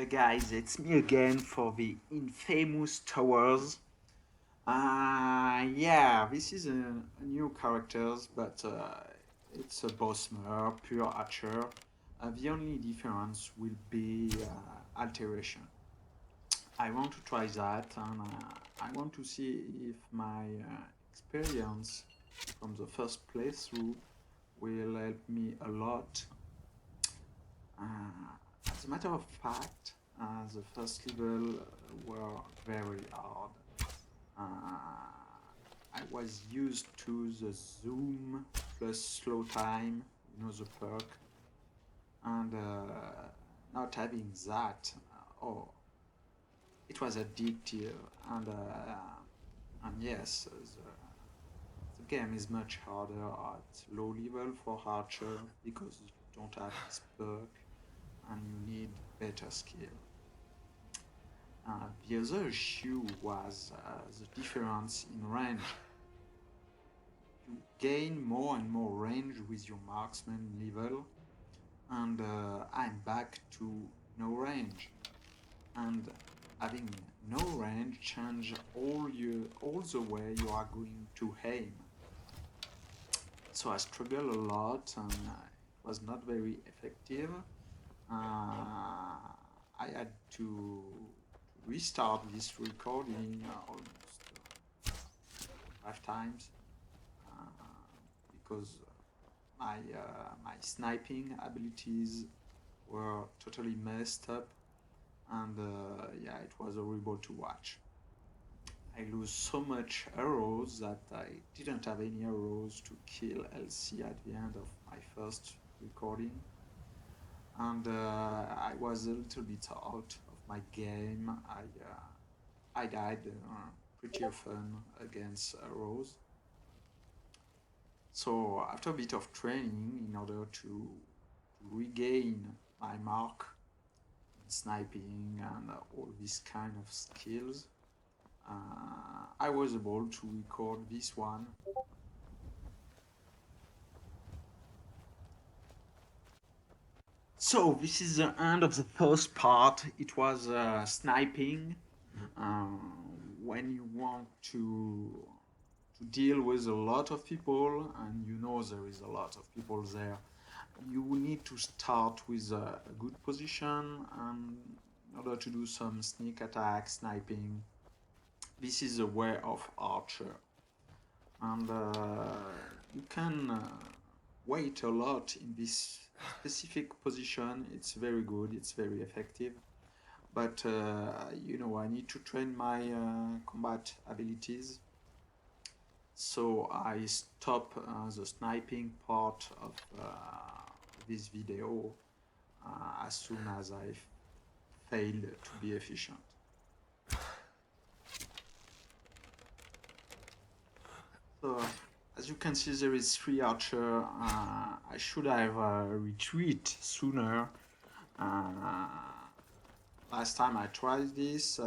Guys, it's me again for the infamous towers. Yeah, this is a new characters, but it's a bossmer, pure archer. The only difference will be alteration. I want to try that, and I want to see if my experience from the first playthrough will help me a lot. As a matter of fact, the first level were very hard. I was used to the zoom plus slow time, the perk, and not having that, oh, it was addictive, and yes, the game is much harder at low level for archer because you don't have this perk and you need better skill. The other issue was the difference in range. You gain more and more range with your marksman level, and I'm back to no range. And having no range change all the way you are going to aim. So I struggled a lot, and it was not very effective. I had to restart this recording almost 5 times because my sniping abilities were totally messed up, and yeah, it was horrible to watch. I lose so much arrows that I didn't have any arrows to kill LC at the end of my first recording, and I was a little bit out of my game. I died pretty often against arrows. So after a bit of training, in order to regain my mark in sniping and all these kind of skills, I was able to record this one. So this is the end of the first part. It was sniping. When you want to deal with a lot of people, and there is a lot of people there, you need to start with a good position, and in order to do some sneak attack, sniping. This is a way of archer, and you can wait a lot in this specific position. It's very good, it's very effective, but I need to train my combat abilities, so I stop the sniping part of this video as soon as I failed to be efficient. So as you can see, there is 3 archer. I should have retreat sooner. Last time I tried this,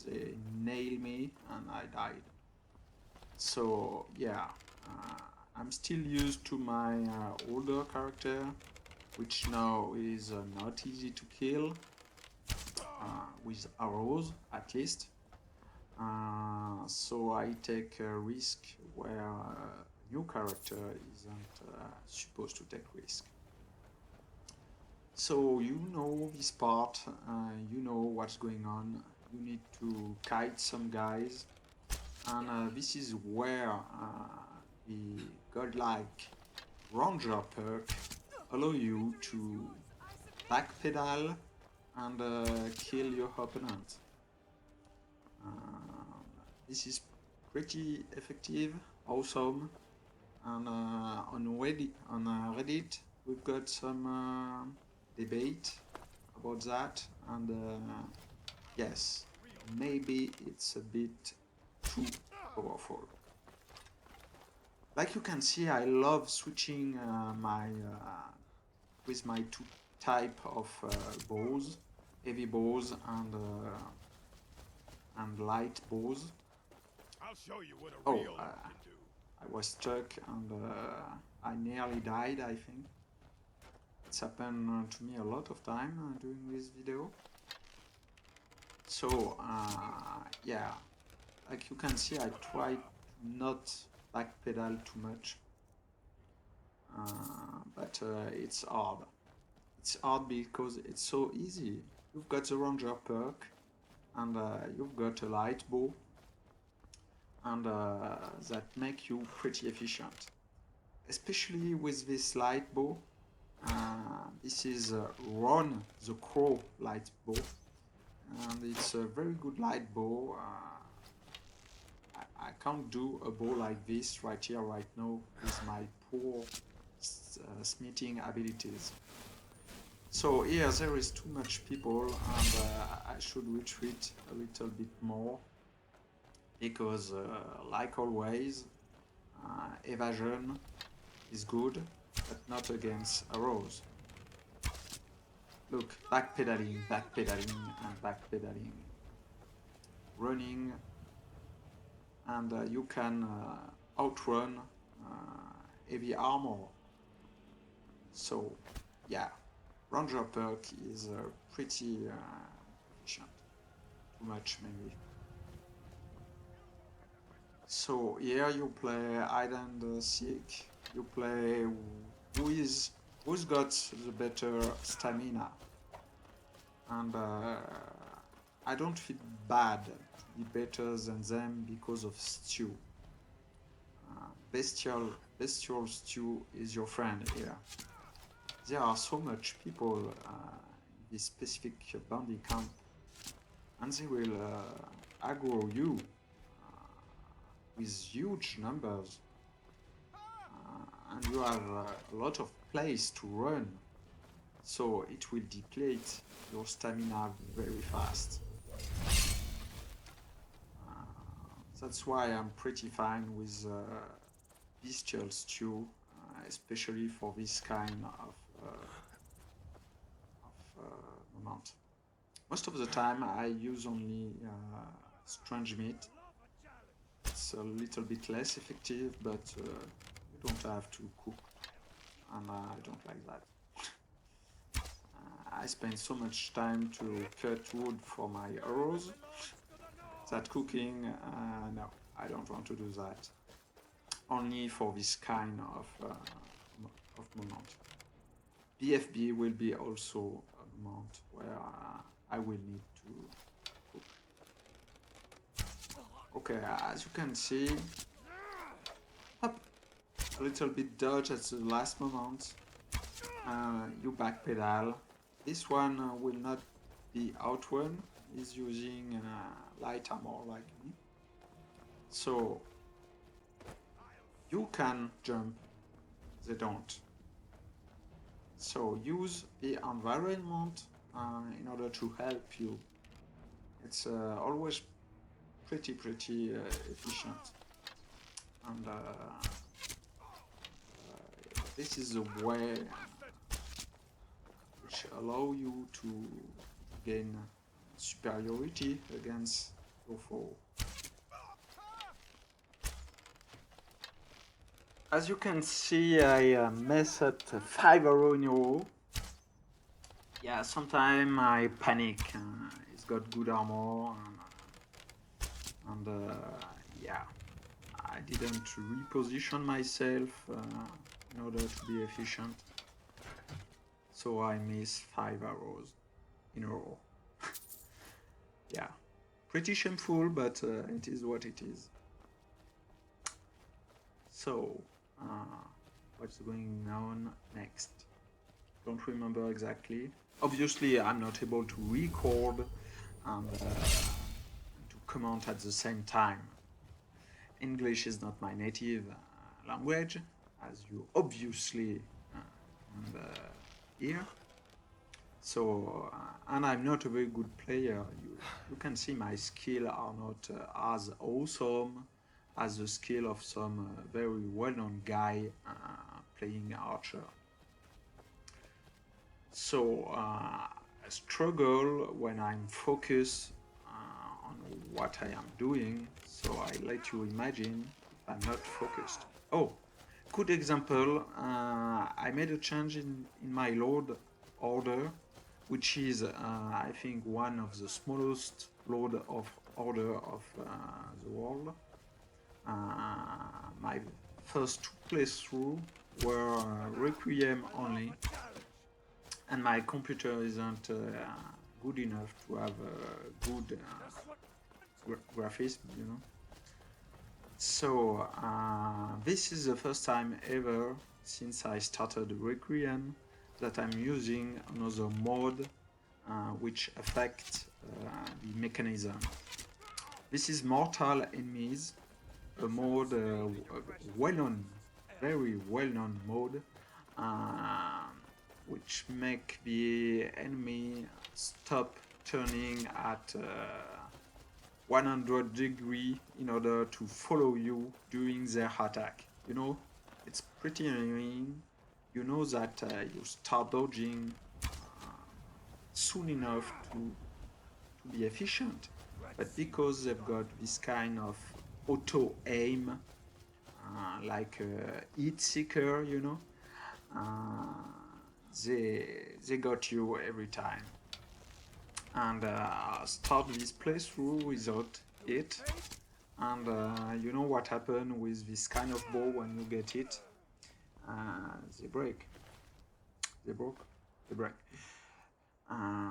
they nailed me and I died. So yeah, I'm still used to my older character, which now is not easy to kill with arrows, at least. So I take a risk where a new character isn't supposed to take risk. So this part, what's going on. You need to kite some guys, and this is where the godlike ranger perk allow you to backpedal and kill your opponent. This is pretty effective, awesome, and on Reddit we've got some debate about that, and yes, maybe it's a bit too powerful. Like you can see, I love switching with my 2 type of bows, heavy bows and light bows. I'll show you what a real can do. I was stuck and I nearly died, I think. It's happened to me a lot of time doing this video. So yeah, like you can see, I try to not backpedal too much, but it's hard. It's hard because it's so easy. You've got the ranger perk, and you've got a light bow, and that make you pretty efficient. Especially with this light bow. This is Ron the Crow light bow, and it's a very good light bow. I can't do a bow like this right here, right now, with my poor smithing abilities. So here there is too much people, and I should retreat a little bit more, because like always, evasion is good, but not against arrows. Look, backpedaling, backpedaling, and backpedaling. Running, and you can outrun heavy armor. So, yeah, Ranger perk is pretty efficient. Too much, maybe. So here you play hide and seek. You play who's got the better stamina, and I don't feel bad to be better than them because of stew. Bestial stew is your friend here. There are so much people in this specific bounty camp, and they will aggro you with huge numbers, and you have a lot of place to run, so it will deplete your stamina very fast. That's why I'm pretty fine with bestial stew, especially for this kind of moment. Most of the time I use only strange meat. It's a little bit less effective, but you don't have to cook, and I don't like that. I spend so much time to cut wood for my arrows that cooking, no, I don't want to do that. Only for this kind of moment. BFB will be also a moment where I will need to cook. Okay, as you can see, up, a little bit dodge at the last moment. You backpedal. This one will not be outrun. He's using light armor like me. So you can jump, they don't. So use the environment in order to help you. It's always pretty efficient, and this is a way which allow you to gain superiority against your foe. As you can see, I mess up 5 arrows in a row. Yeah, sometimes I panic. It's got good armor, and yeah, I didn't reposition myself in order to be efficient. So I miss 5 arrows in a row. Yeah, pretty shameful, but it is what it is. So, what's going on next? Don't remember exactly. Obviously, I'm not able to record and to comment at the same time. English is not my native language, as you obviously hear. So, and I'm not a very good player. You can see my skills are not as awesome as the skill of some very well-known guy playing Archer. So I struggle when I'm focused on what I am doing, so I let you imagine if I'm not focused. Oh, good example, I made a change in my load order which is I think one of the smallest load of order of the world. My first 2 playthroughs were Requiem only, and my computer isn't good enough to have a good graphics, you know. So this is the first time ever since I started Requiem that I'm using another mode which affects the mechanism. This is Mortal Enemies, a mode, well-known, very well-known mode, which make the enemy stop turning at 100 degrees in order to follow you during their attack. You know, it's pretty annoying. You know that you start dodging soon enough to be efficient, but because they've got this kind of auto aim, like a heat seeker, you know, they got you every time. And start this playthrough without it, and you know what happened with this kind of bow when you get it? They break. They broke. They break. And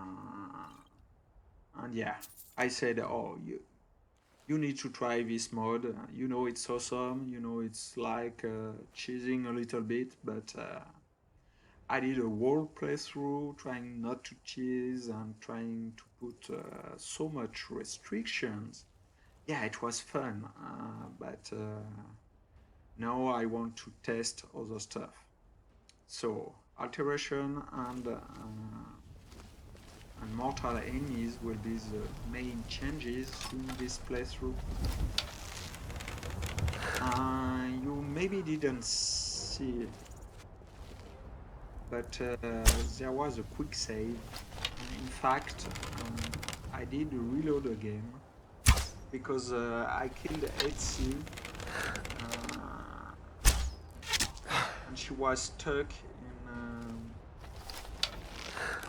yeah, I said, oh, you need to try this mod. You know it's awesome. You know it's like cheesing a little bit, but I did a whole playthrough trying not to cheese and trying to put so much restrictions. Yeah, it was fun, but now I want to test other stuff. So Alteration and Mortal Enemies will be the main changes in this playthrough. You maybe didn't see it, but there was a quick save. In fact, I did reload the game because I killed Etsy and she was stuck in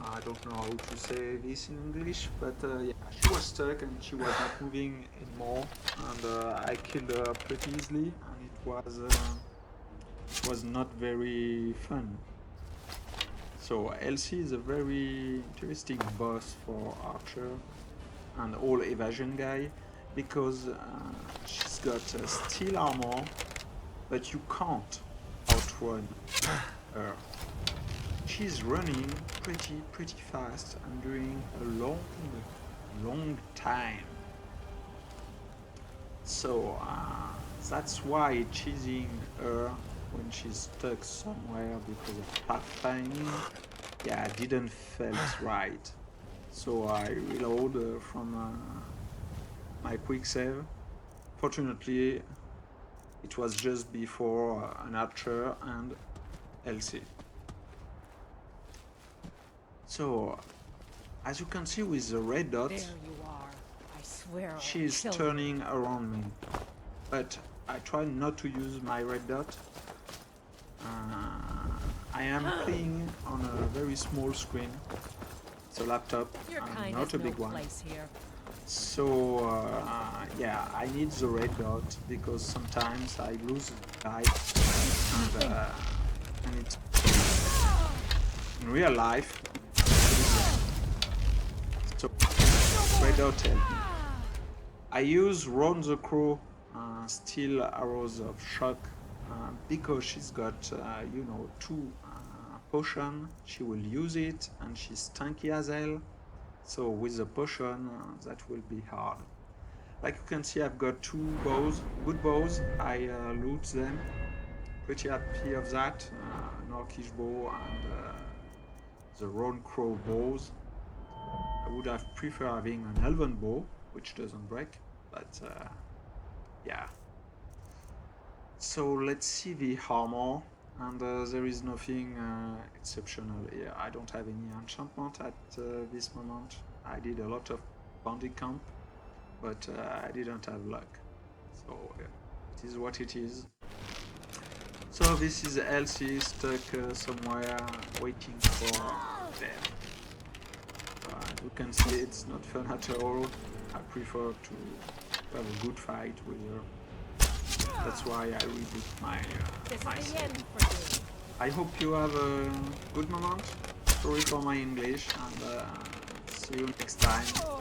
I don't know how to say this in English, but yeah, she was stuck and she was not moving anymore, and I killed her pretty easily, and it was not very fun. So Elsie is a very interesting boss for Archer and all evasion guy, because she's got steel armor, but you can't outrun her. She's running pretty fast and during a long time. So that's why cheesing her when she's stuck somewhere because of pathfinding, yeah, didn't felt right. So I reload from my quick save. Fortunately, it was just before an Archer and Elsie. So, as you can see with the red dot, there you are. I swear she's turning around me. But I try not to use my red dot. I am playing on a very small screen. It's a laptop, not a big one. So yeah, I need the red dot because sometimes I lose life, and it's in real life. So red dot help me. I use Ron the Crow steel arrows of shock because she's got you know, 2 potion. She will use it and she's tanky as hell. So with the potion that will be hard. Like you can see, I've got 2 bows, good bows. I loot them. Pretty happy of that. An orcish bow and the Ron Crow bows. I would have preferred having an elven bow, which doesn't break, but yeah. So let's see the armor, and there is nothing exceptional here. I don't have any enchantment at this moment. I did a lot of bandit camp, but I didn't have luck. So it is what it is. So this is Elsie stuck somewhere waiting for death. you can see it's not fun at all. I prefer to have a good fight with her. That's why I reboot my set. I hope you have a good moment. Sorry for my English, and see you next time.